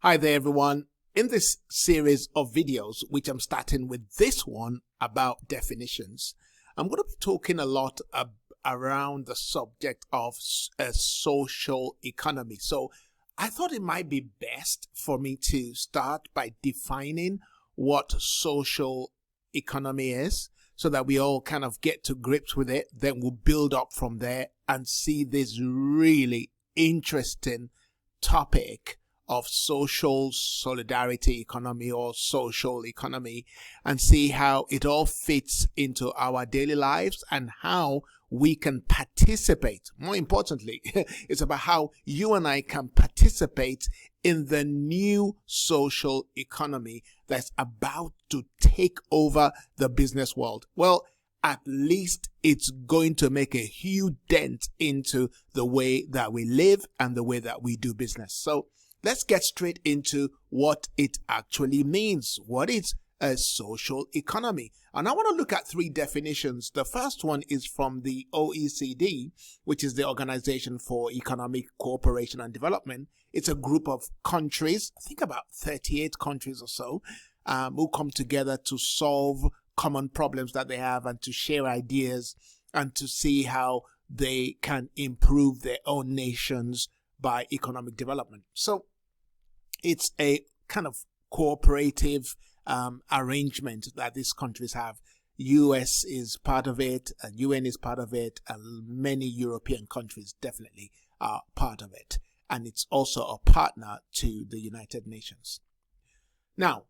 Hi there everyone. In this series of videos, which I'm starting with this one about definitions, I'm going to be talking a lot around the subject of social economy. So I thought it might be best for me to start by defining what social economy is so that we all kind of get to grips with it. Then we'll build up from there and see this really interesting topic of social solidarity economy or social economy, and see how it all fits into our daily lives and how we can participate. More importantly, it's about how you and I can participate in the new social economy that's about to take over the business world. Well, at least it's going to make a huge dent into the way that we live and the way that we do business. So let's get straight into what it actually means. What is a social economy? And I want to look at three definitions. The first one is from the OECD, which is the Organization for Economic Cooperation and Development. It's a group of countries, I think about 38 countries or so, who come together to solve common problems that they have and to share ideas and to see how they can improve their own nations by economic development. So it's a kind of cooperative arrangement that these countries have. US is part of it, and UN is part of it, and many European countries definitely are part of it. And it's also a partner to the United Nations. Now,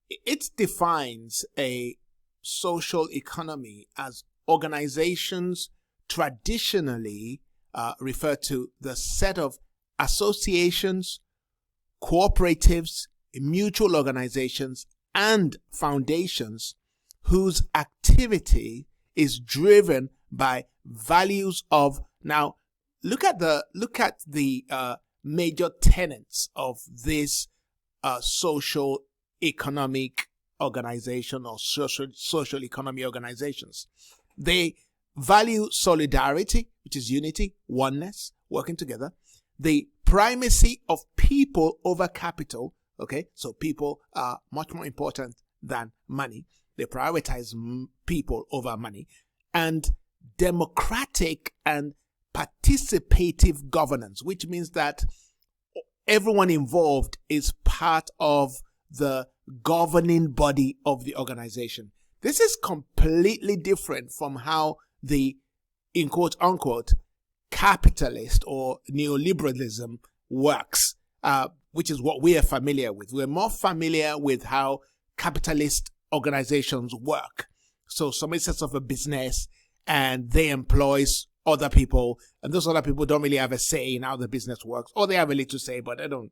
it defines a social economy as organizations traditionally refer to the set of associations, cooperatives, mutual organizations, and foundations whose activity is driven by values of. Now, look at the major tenets of this social economic organization or social economy organizations. They value solidarity, which is unity, oneness, working together. The primacy of people over capital. Okay, so people are much more important than money. They prioritize people over money. And democratic and participative governance, which means that everyone involved is part of the governing body of the organization. This is completely different from how the, in quote unquote, capitalist or neoliberalism works, which is what we are familiar with. We're more familiar with how capitalist organizations work. So somebody sets up a business and they employ other people, and those other people don't really have a say in how the business works, or they have a little say, but they don't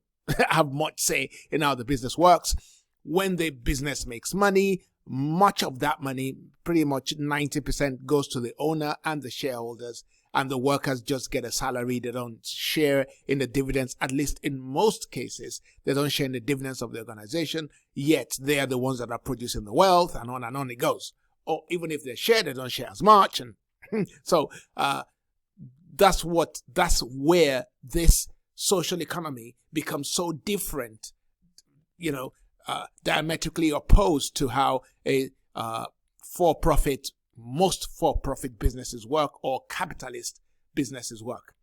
have much say in how the business works. When the business makes money, much of that money, pretty much 90%, goes to the owner and the shareholders, and the workers just get a salary. They don't share in the dividends, at least in most cases. They don't share in the dividends of the organization, yet they are the ones that are producing the wealth, and on it goes. Or even if they share, they don't share as much. And so that's where this social economy becomes so different, diametrically opposed to how a most for-profit businesses work or capitalist businesses work.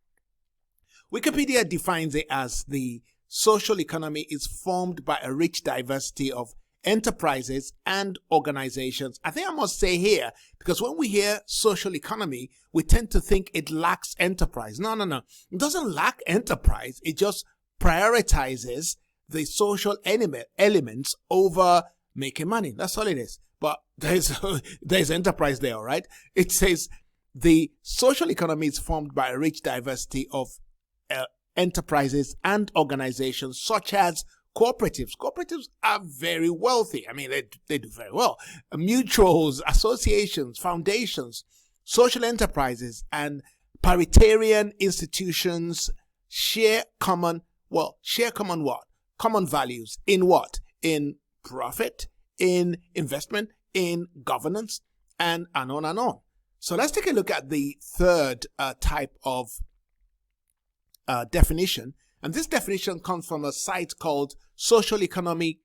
Wikipedia defines it as the social economy is formed by a rich diversity of enterprises and organizations. I think I must say here, because when we hear social economy, we tend to think it lacks enterprise. No. It doesn't lack enterprise. It just prioritizes the social elements over making money. That's all it is. But there's enterprise there, all right? It says the social economy is formed by a rich diversity of enterprises and organizations such as cooperatives. Cooperatives are very wealthy. I mean, they do very well. Mutuals, associations, foundations, social enterprises, and paritarian institutions share common what? Common values in what? In profit, in investment, in governance, and on and on. So let's take a look at the third type of definition, And this definition comes from a site called Social Economy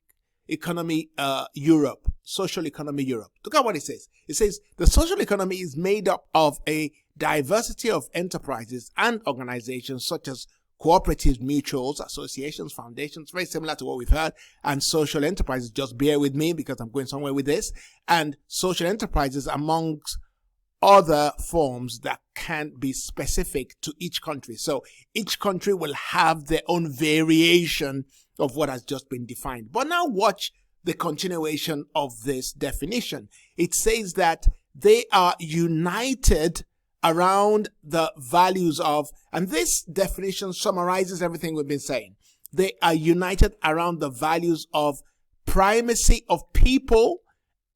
Europe. Social Economy Europe. Look at what it says. It says the social economy is made up of a diversity of enterprises and organizations such as cooperatives, mutuals, associations, foundations, very similar to what we've heard, and social enterprises. Just bear with me because I'm going somewhere with this. And social enterprises amongst other forms that can be specific to each country. So each country will have their own variation of what has just been defined. But now watch the continuation of this definition. It says that they are united around the values of, and this definition summarizes everything we've been saying. They are united around the values of primacy of people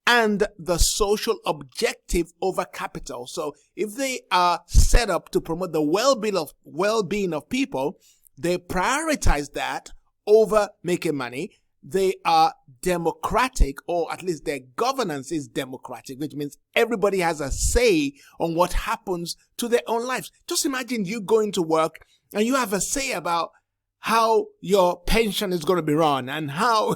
and the social objective over capital. So if they are set up to promote the well-being of people, they prioritize that over making money. They are democratic, or at least their governance is democratic, which means everybody has a say on what happens to their own lives. Just imagine you going to work and you have a say about how your pension is going to be run and how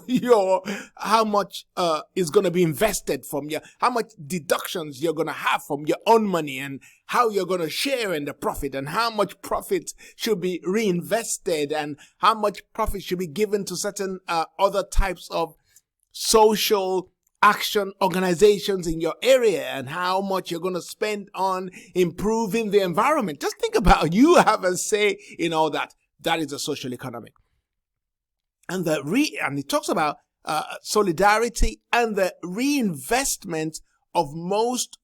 much is going to be invested from how much deductions you're going to have from your own money, and how you're going to share in the profit, and how much profit should be reinvested, and how much profit should be given to certain other types of social action organizations in your area, and how much you're going to spend on improving the environment. Just think about, you have a say in all that. That is a social economy. And it talks about solidarity and the reinvestment of most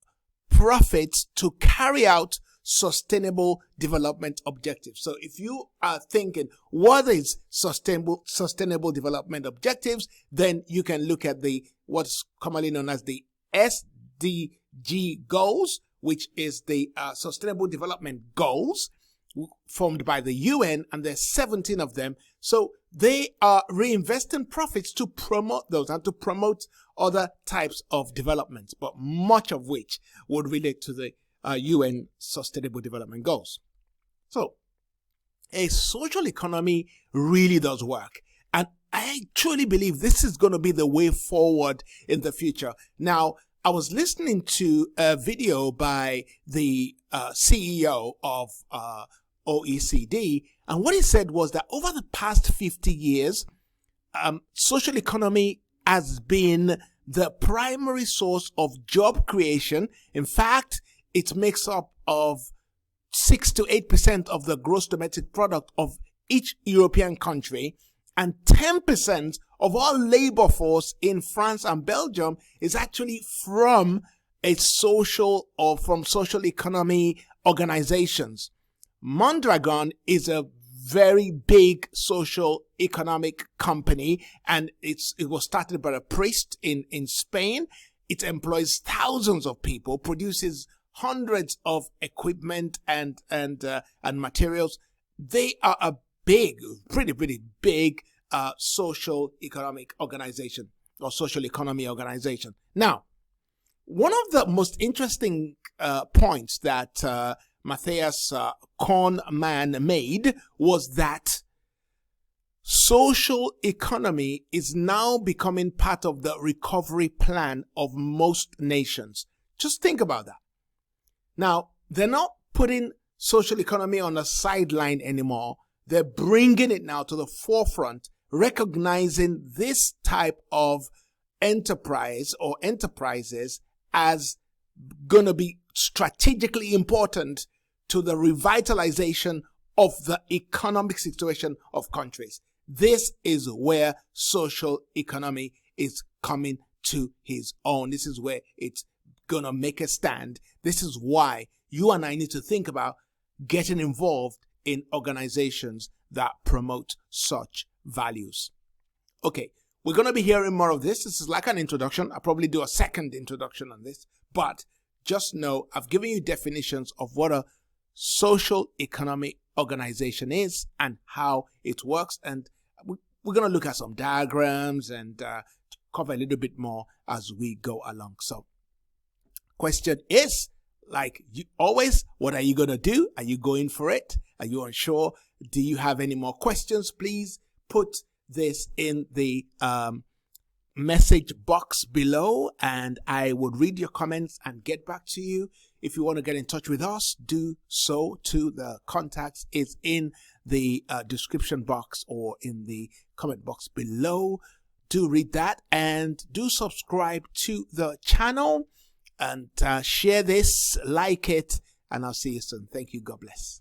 profits to carry out sustainable development objectives. So if you are thinking, what is sustainable development objectives, then you can look at what's commonly known as the SDG goals, which is the Sustainable Development Goals, formed by the UN, and there's 17 of them. So they are reinvesting profits to promote those and to promote other types of developments, but much of which would relate to the UN Sustainable Development Goals. So a social economy really does work. And I truly believe this is going to be the way forward in the future. Now, I was listening to a video by the CEO of OECD, and what he said was that over the past 50 years, social economy has been the primary source of job creation. In fact, it makes up of 6 to 8% of the gross domestic product of each European country, and 10% of all labor force in France and Belgium is actually from social economy organizations. Mondragon is a very big social economic company, and it was started by a priest in Spain. It employs thousands of people, produces hundreds of equipment and materials. They are a pretty big social economic organization, or social economy organization. Now, one of the most interesting points that Matthias Kornmann made was that social economy is now becoming part of the recovery plan of most nations. Just think about that. Now, they're not putting social economy on a sideline anymore. They're bringing it now to the forefront, recognizing this type of enterprise or enterprises as going to be strategically important to the revitalization of the economic situation of countries. This is where social economy is coming to its own. This is where it's going to make a stand. This is why you and I need to think about getting involved in organizations that promote such values. Okay, we're going to be hearing more of this. This is like an introduction. I'll probably do a second introduction on this, but just know I've given you definitions of what a social economic organization is and how it works, and we're going to look at some diagrams and cover a little bit more as we go along. So question is, like always, what are you going to do? Are you going for it? Are you unsure? Do you have any more questions? Please put this in the message box below, and I would read your comments and get back to you. If you want to get in touch with us, do so too. The contacts is in the description box or in the comment box below. Do read that and do subscribe to the channel and share this, like it, and I'll see you soon. Thank you. God bless.